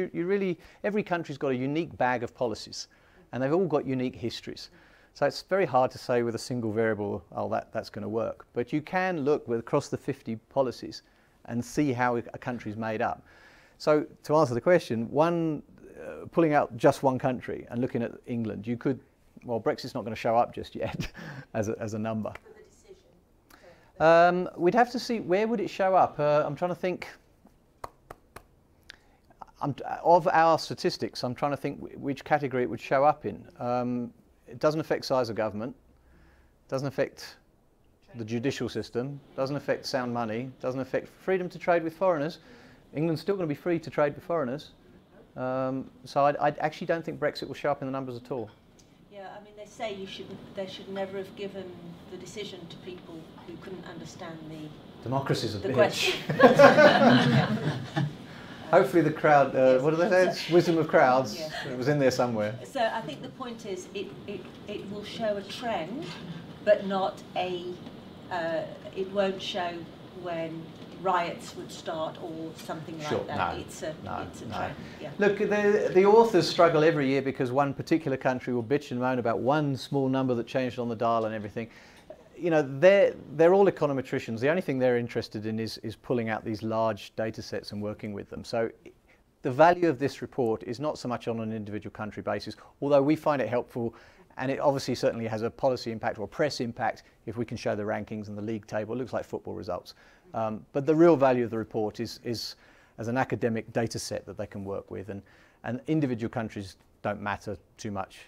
every country's got a unique bag of policies, and they've all got unique histories. So it's very hard to say with a single variable, oh, that's going to work. But you can look across the 50 policies and see how a country's made up. So to answer the question, pulling out just one country and looking at England, you could, well, Brexit's not going to show up just yet as a number. For the decision? We'd have to see, where would it show up? I'm trying to think. Of our statistics, I'm trying to think which category it would show up in. It doesn't affect size of government, doesn't affect the judicial system, doesn't affect sound money, doesn't affect freedom to trade with foreigners. England's still going to be free to trade with foreigners. So I actually don't think Brexit will show up in the numbers at all. Yeah, I mean, they say they should never have given the decision to people who couldn't understand Democracy's a bitch. Question. Hopefully the crowd, what do they say? It's wisdom of crowds. Yeah. It was in there somewhere. So I think the point is it will show a trend, but not it won't show when riots would start or something like that. No, it's a trend. Yeah. Look, the authors struggle every year because one particular country will bitch and moan about one small number that changed on the dial and everything. You know, they're all econometricians. The only thing they're interested in is pulling out these large data sets and working with them. So the value of this report is not so much on an individual country basis, although we find it helpful, and it obviously certainly has a policy impact or press impact if we can show the rankings and the league table. It looks like football results. But the real value of the report is as an academic data set that they can work with, and individual countries don't matter too much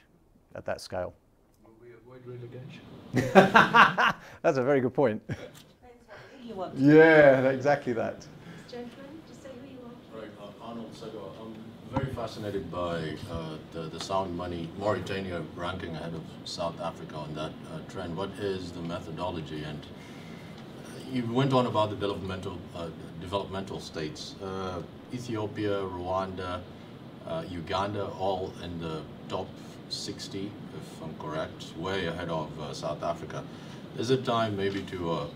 at that scale. Will we avoid relegation? That's a very good point. You want Yeah, exactly that. Gentlemen, just say who you are. Right, Arnold Sego. I'm very fascinated by the sound money Mauritania ranking ahead of South Africa on that trend. What is the methodology? And you went on about the developmental states. Ethiopia, Rwanda, Uganda, all in the top 60, if I'm correct, way ahead of South Africa. Is it time maybe to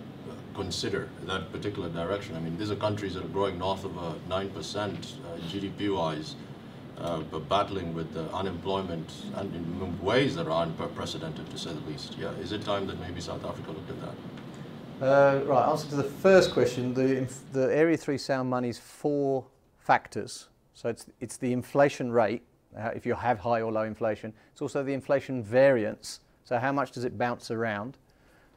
consider that particular direction? I mean, these are countries that are growing north of 9% GDP-wise, but battling with unemployment and in ways that are unprecedented, to say the least. Yeah, is it time that maybe South Africa looked at that? Right, answer to the first question, the Area 3 sound money is 4 factors. So it's the inflation rate, if you have high or low inflation. It's also the inflation variance, so how much does it bounce around.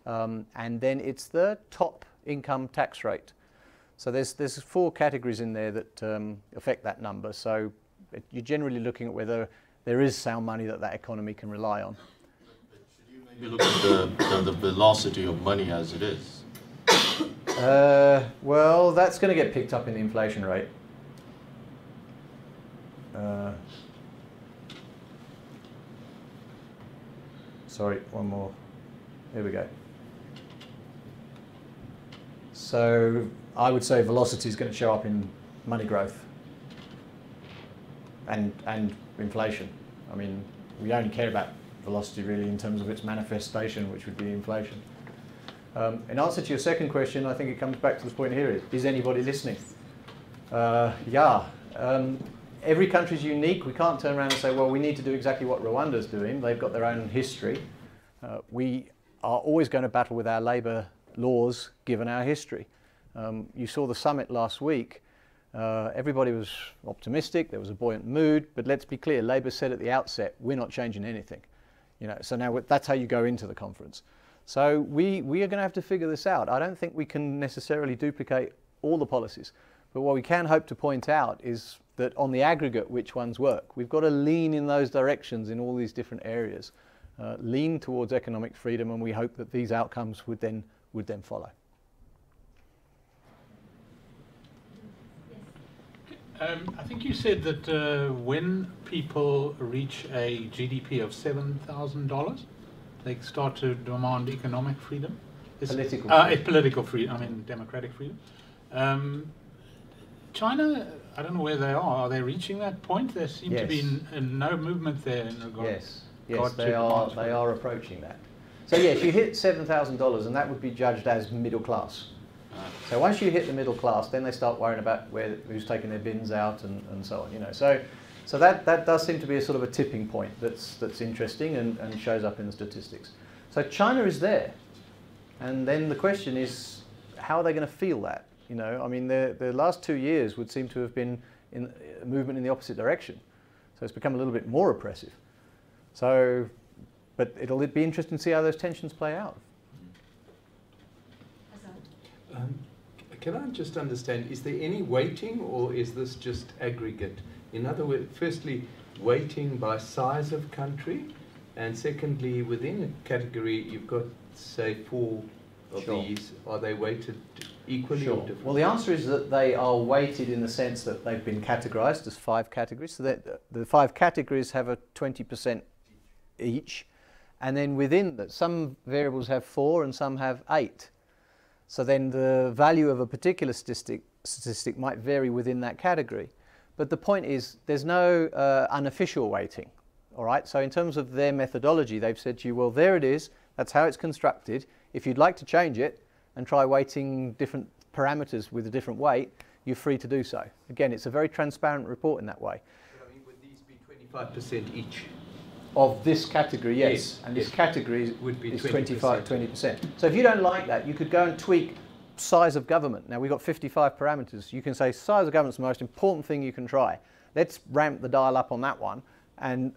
and then it's the top income tax rate. So there's 4 categories in there that affect that number. So you're generally looking at whether there is sound money that economy can rely on. But should you maybe look at the velocity of money as it is? Well, that's going to get picked up in the inflation rate. Sorry, one more. Here we go. So I would say velocity is going to show up in money growth and inflation. I mean, we only care about velocity really in terms of its manifestation, which would be inflation. In answer to your second question, I think it comes back to this point here. Is anybody listening? Yeah. Every country is unique. We can't turn around and say, well, we need to do exactly what Rwanda's doing. They've got their own history. We are always going to battle with our labour laws given our history. You saw the summit last week. Everybody was optimistic. There was a buoyant mood. But let's be clear, Labour said at the outset, we're not changing anything. You know, so now that's how you go into the conference. So we are going to have to figure this out. I don't think we can necessarily duplicate all the policies. But what we can hope to point out is that on the aggregate, which ones work. We've got to lean in those directions in all these different areas. Lean towards economic freedom, and we hope that these outcomes would then follow. I think you said that when people reach a GDP of $7,000, they start to demand economic freedom. Political freedom. Political freedom, I mean democratic freedom. China, I don't know where they are. Are they reaching that point? There seems to be no movement there in regard. Yes, they are approaching that. So yes, you hit $7,000, and that would be judged as middle class. So once you hit the middle class, then they start worrying about who's taking their bins out and so on. You know, so that does seem to be a sort of a tipping point that's interesting and shows up in the statistics. So China is there, and then the question is, how are they going to feel that? You know, I mean, the last 2 years would seem to have been in a movement in the opposite direction. So it's become a little bit more oppressive. So, but it'll be interesting to see how those tensions play out. Can I just understand, is there any weighting, or is this just aggregate? In other words, firstly, weighting by size of country, and secondly, within a category, you've got, say, 4 of these. Are they weighted equally or differently? Well, the answer is that they are weighted in the sense that they've been categorized as 5 categories. So that the 5 categories have a 20% each, and then within that, some variables have 4 and some have 8. So then the value of a particular statistic might vary within that category. But the point is, there's no unofficial weighting, all right? So in terms of their methodology, they've said to you, well, there it is. That's how it's constructed. If you'd like to change it and try weighting different parameters with a different weight, you're free to do so. Again, it's a very transparent report in that way. But I mean, would these be 25% each? Of this category, yes. And this category would be 20%. So if you don't like that, you could go and tweak size of government. Now, we've got 55 parameters. You can say size of government's the most important thing you can try. Let's ramp the dial up on that one and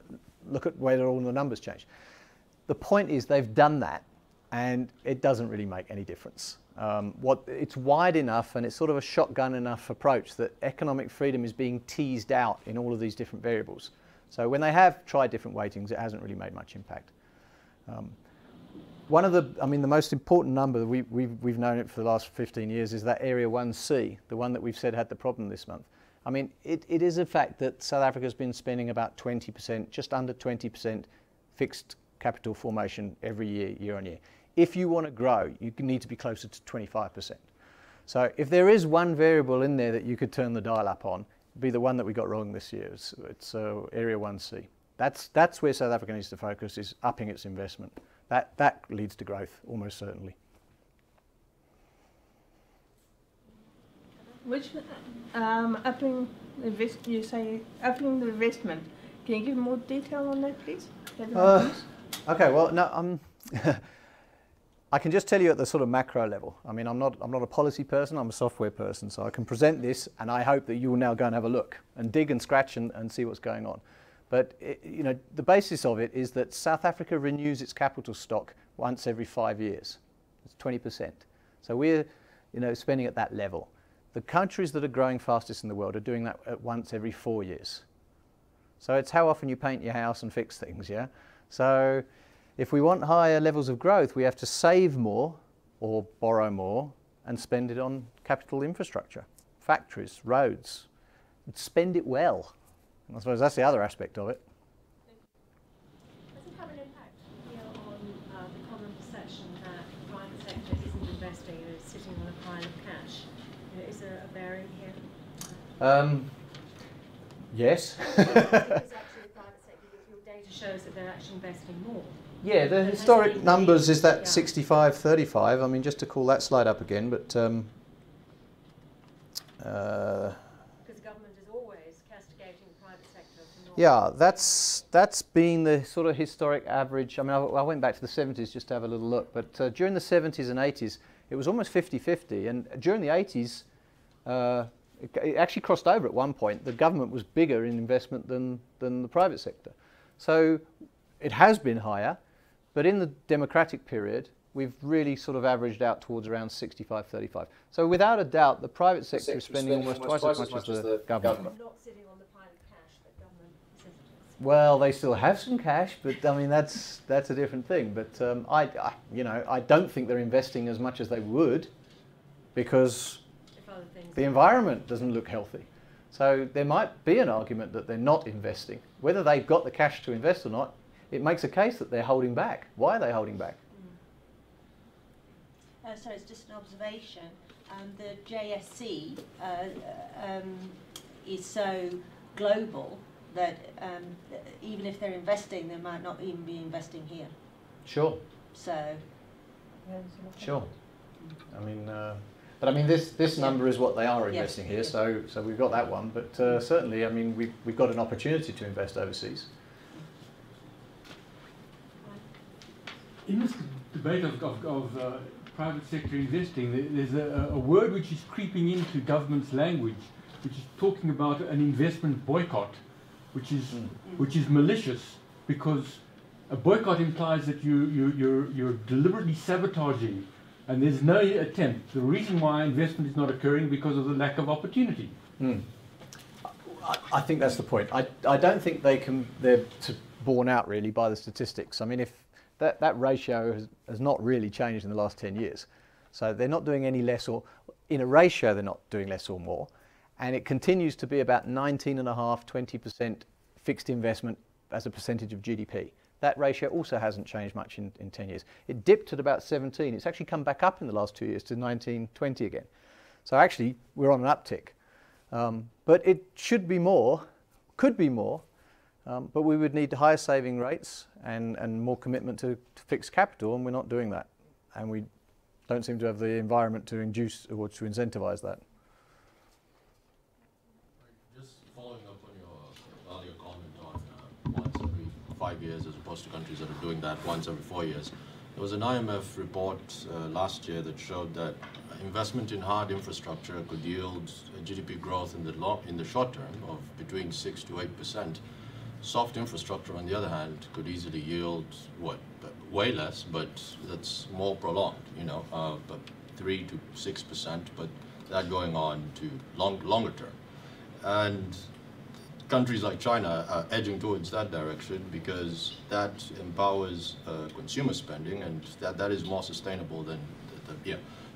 look at whether all the numbers change. The point is they've done that, and it doesn't really make any difference. It's wide enough, and it's sort of a shotgun enough approach that economic freedom is being teased out in all of these different variables. So when they have tried different weightings, it hasn't really made much impact. The most important number, we've known it for the last 15 years, is that Area 1C, the one that we've said had the problem this month. I mean, it is a fact that South Africa's been spending about 20%, just under 20% fixed capital formation every year, year on year. If you want to grow, you need to be closer to 25%. So if there is one variable in there that you could turn the dial up on, be the one that we got wrong this year. It's Area 1C. That's where South Africa needs to focus, is upping its investment. That leads to growth, almost certainly. Which you say upping the investment. Can you give more detail on that, please? Okay. Well, no. I can just tell you at the sort of macro level. I mean, I'm not a policy person, I'm a software person, so I can present this, and I hope that you will now go and have a look and dig and scratch and see what's going on. But the basis of it is that South Africa renews its capital stock once every 5 years. 20%. So we're, spending at that level. The countries that are growing fastest in the world are doing that at once every 4 years. So it's how often you paint your house and fix things, yeah? So if we want higher levels of growth, we have to save more or borrow more and spend it on capital infrastructure, factories, roads. Spend it well. I suppose that's the other aspect of it. Does it have an impact on the common perception that the private sector isn't investing and is sitting on a pile of cash? Is there a bearing here? Yes. Because actually the private sector, your data shows that they're actually investing more. Yeah, the historic numbers is that 65-35. I mean, just to call that slide up again, but because government is always castigating the private sector for not. yeah, that's been the sort of historic average. I mean, I went back to the 70s just to have a little look, but during the 70s and 80s, it was almost 50-50, and during the 80s, it actually crossed over at one point. The government was bigger in investment than the private sector. So it has been higher, but in the democratic period, we've really sort of averaged out towards around 65-35. So without a doubt, the private sector is spending almost twice as much as the government. Not sitting on the pile of cash that government says it is. Well, they still have some cash, but I mean that's a different thing. But I don't think they're investing as much as they would, because the environment doesn't look healthy. So there might be an argument that they're not investing. Whether they've got the cash to invest or not, it makes a case that they're holding back. Why are they holding back? So it's just an observation. The JSC is so global that even if they're investing, they might not even be investing here. Sure. So. Sure. I mean. But I mean, this number is what they are investing here, so we've got that one. But certainly, I mean, we've got an opportunity to invest overseas. In this debate of private sector investing, there's a word which is creeping into government's language, which is talking about an investment boycott, which is malicious, because a boycott implies that you're deliberately sabotaging. And there's no attempt. The reason why investment is not occurring because of the lack of opportunity. I think that's the point. I don't think they're borne out really by the statistics. I mean, if that ratio has not really changed in the last 10 years. So they're not doing any less, or in a ratio they're not doing less or more. And it continues to be about 19.5–20% fixed investment as a percentage of GDP. That ratio also hasn't changed much in 10 years. It dipped at about 17. It's actually come back up in the last 2 years to 19–20 again. So actually, we're on an uptick. But it should be more, could be more, but we would need higher saving rates and more commitment to fixed capital, and we're not doing that. And we don't seem to have the environment to induce or to incentivize that. Just following up on your earlier comment on once every 5 years as opposed to countries that are doing that once every 4 years. There was an IMF report last year that showed that investment in hard infrastructure could yield GDP growth in the short term of between 6 to 8%. Soft infrastructure, on the other hand, could easily yield way less, but that's more prolonged, but 3 to 6%, but that going on to longer term. And countries like China are edging towards that direction because that empowers consumer spending, and that is more sustainable than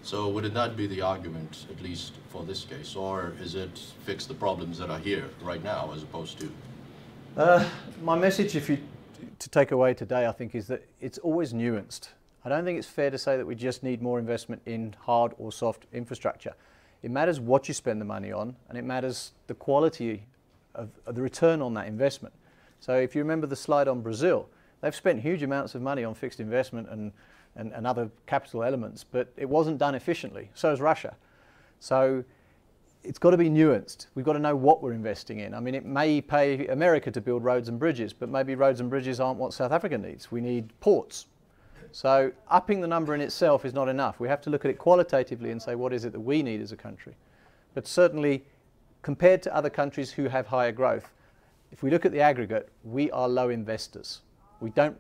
So would it not be the argument, at least for this case, or is it fix the problems that are here right now as opposed to? My message, to take away today, I think, is that it's always nuanced. I don't think it's fair to say that we just need more investment in hard or soft infrastructure. It matters what you spend the money on, and it matters the quality of the return on that investment. So if you remember the slide on Brazil, they've spent huge amounts of money on fixed investment and other capital elements, but it wasn't done efficiently. So is Russia. So it's got to be nuanced. We've got to know what we're investing in. I mean, it may pay America to build roads and bridges, but maybe roads and bridges aren't what South Africa needs. We need ports. So upping the number in itself is not enough. We have to look at it qualitatively and say, what is it that we need as a country? But certainly, compared to other countries who have higher growth, if we look at the aggregate, we are low investors. We don't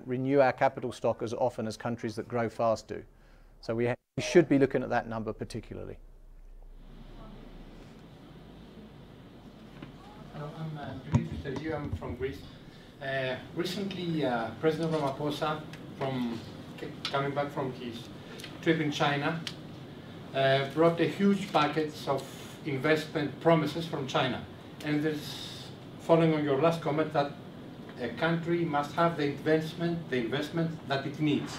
renew our capital stock as often as countries that grow fast do. So we should be looking at that number particularly. Hello, I'm Dimitris here. I'm from Greece. Recently, President Ramaphosa, coming back from his trip in China, brought a huge package of investment promises from China. And there's, following on your last comment, that a country must have the investment that it needs.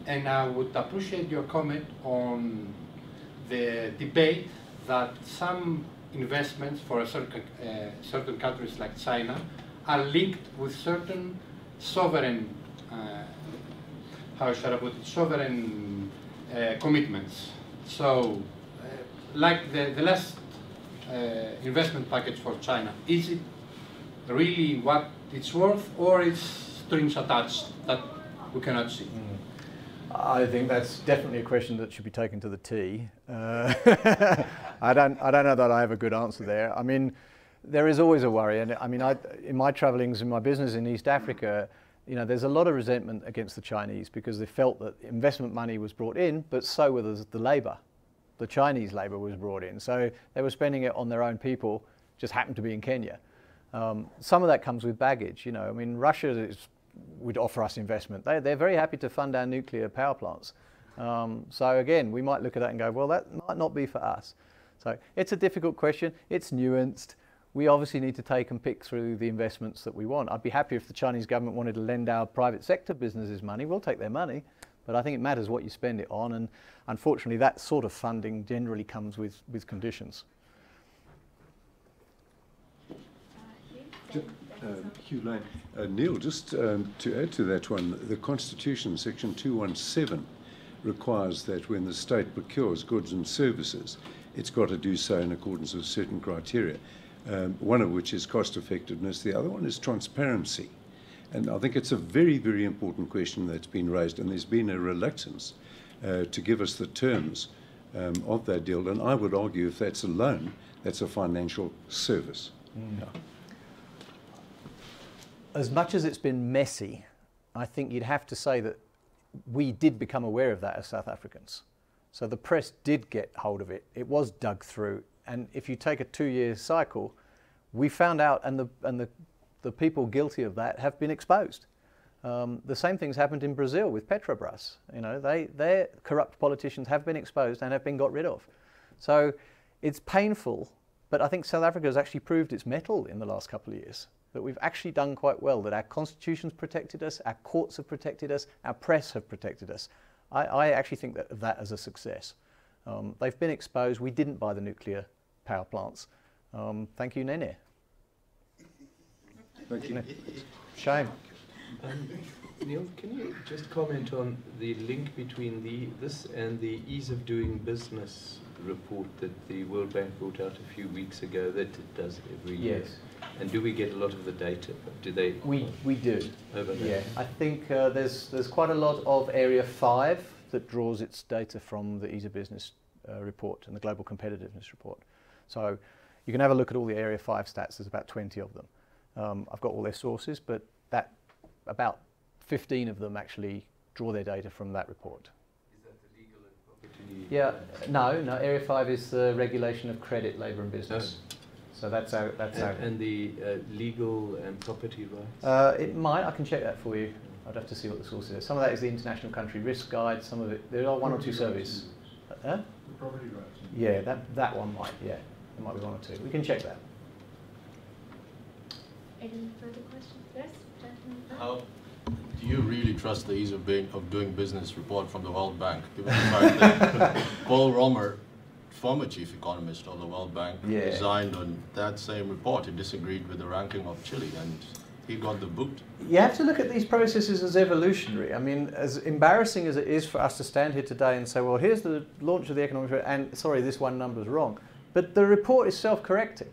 And I would appreciate your comment on the debate that some investments for certain countries like China are linked with certain sovereign, how shall I put it, sovereign commitments. So, like the last investment package for China, is it really what it's worth, or is strings attached that we cannot see? I think that's definitely a question that should be taken to the T. I don't know that I have a good answer there. I mean, there is always a worry, and I mean, in my travellings, in my business in East Africa, you know, there's a lot of resentment against the Chinese because they felt that investment money was brought in, but so was the labour. The Chinese labour was brought in, so they were spending it on their own people, just happened to be in Kenya. Some of that comes with baggage, you know. I mean, Russia would offer us investment. They're very happy to fund our nuclear power plants. So again, we might look at that and go, well, that might not be for us. So it's a difficult question. It's nuanced. We obviously need to take and pick through the investments that we want. I'd be happy if the Chinese government wanted to lend our private sector businesses money. We'll take their money, but I think it matters what you spend it on. And unfortunately, that sort of funding generally comes with conditions. Hugh Lane. Neil, just to add to that one, the Constitution, Section 217, requires that when the state procures goods and services, it's got to do so in accordance with certain criteria, one of which is cost effectiveness, the other one is transparency. And I think it's a very, very important question that's been raised, and there's been a reluctance to give us the terms of that deal. And I would argue if that's a loan, that's a financial service. Yeah. As much as it's been messy, I think you'd have to say that we did become aware of that as South Africans. So the press did get hold of it. It was dug through. And if you take a 2-year cycle, we found out, and the people guilty of that have been exposed. The same thing's happened in Brazil with Petrobras. You know, their corrupt politicians have been exposed and have been got rid of. So it's painful, but I think South Africa has actually proved its mettle in the last couple of years. That we've actually done quite well, that our constitution's protected us, our courts have protected us, our press have protected us. I actually think of that as a success. They've been exposed. We didn't buy the nuclear power plants. Thank you, Nene. Thank you. Shame. Neil, can you just comment on the link between this and the ease of doing business report that the World Bank brought out a few weeks ago that it does every year? Yes. And do we get a lot of the data? Do they? We do. Overlap? Yeah, I think there's quite a lot of Area 5 that draws its data from the Ease of Business report and the Global Competitiveness report. So you can have a look at all the Area 5 stats. There's about 20 of them. I've got all their sources, but about 15 of them actually draw their data from that report. Is that the legal and property? Yeah, no. Area 5 is the regulation of credit, labour and business. No. So that's our. And the legal and property rights? It might. I can check that for you. I'd have to see what the source is. Some of that is the International Country Risk Guide. Some of it, there are one or two surveys. The property rights. Yeah, that one might. Yeah, there might be one or two. We can check that. Any further questions? Yes, gentlemen. How do you really trust the ease of doing business report from the World Bank, given the fact that Paul Romer, former chief economist of the World Bank, resigned on that same report? He disagreed with the ranking of Chile, and he got the boot. You have to look at these processes as evolutionary. I mean, as embarrassing as it is for us to stand here today and say, well, here's the launch of the economic report, and sorry, this one number's wrong. But the report is self-correcting.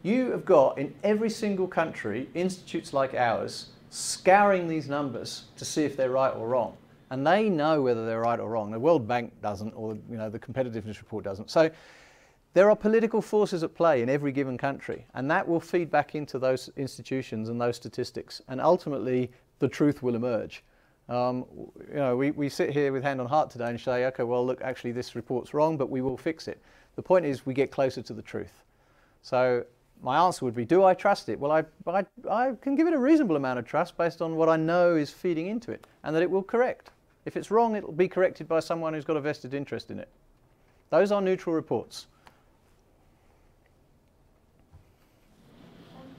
You have got, in every single country, institutes like ours scouring these numbers to see if they're right or wrong. And they know whether they're right or wrong. The World Bank doesn't, or the competitiveness report doesn't. So there are political forces at play in every given country, and that will feed back into those institutions and those statistics. And ultimately, the truth will emerge. You know, we sit here with hand on heart today and say, okay, well, look, actually this report's wrong, but we will fix it. The point is we get closer to the truth. So my answer would be, do I trust it? Well, I can give it a reasonable amount of trust based on what I know is feeding into it, and that it will correct. If it's wrong, it will be corrected by someone who's got a vested interest in it. Those are neutral reports.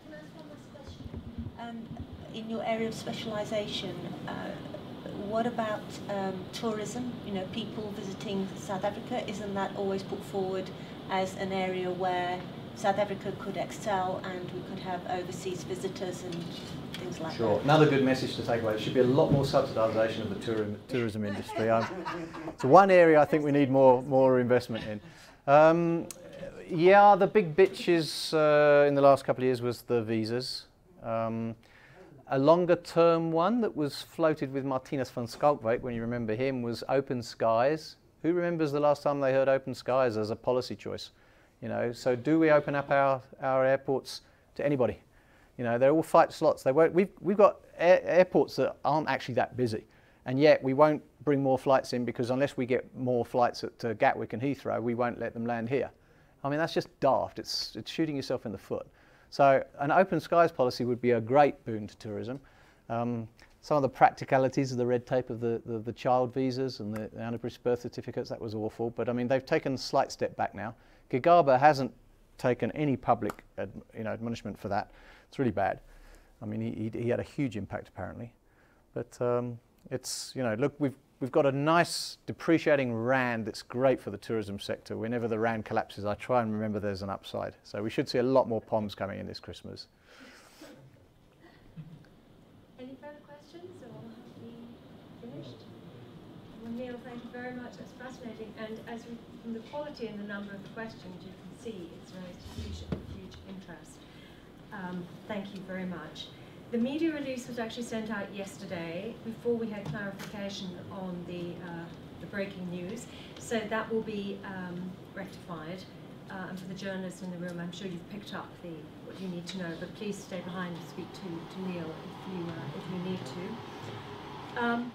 Can I ask one last question? In your area of specialisation, what about tourism? You know, people visiting South Africa, isn't that always put forward as an area where South Africa could excel and we could have overseas visitors and things like that? Sure. Another good message to take away. There should be a lot more subsidisation of the tourism industry. It's one area I think we need more investment in. Yeah, the big bitches in the last couple of years was the visas. A longer term one that was floated with Martinus van Schalkwyk, when you remember him, was open skies. Who remembers the last time they heard open skies as a policy choice? You know, so do we open up our airports to anybody? You know, they're all flight slots. They won't. We've got airports that aren't actually that busy, and yet we won't bring more flights in because unless we get more flights at Gatwick and Heathrow, we won't let them land here. I mean, that's just daft. It's shooting yourself in the foot. So an open skies policy would be a great boon to tourism. Some of the practicalities of the red tape of the child visas and the unabridged birth certificates, that was awful. But I mean, they've taken a slight step back now. Gigaba hasn't taken any public admonishment for that. It's really bad. I mean, he had a huge impact apparently. But it's, you know, look, we've got a nice depreciating rand that's great for the tourism sector. Whenever the rand collapses, I try and remember there's an upside. So we should see a lot more POMs coming in this Christmas. Any further questions, or have we finished? Well, Neil, thank you very much. That's fascinating. And from the quality and the number of the questions, you can see it's raised huge interest. Thank you very much. The media release was actually sent out yesterday before we had clarification on the breaking news. So that will be rectified. And for the journalists in the room, I'm sure you've picked up what you need to know. But please stay behind and speak to Neil if you need to.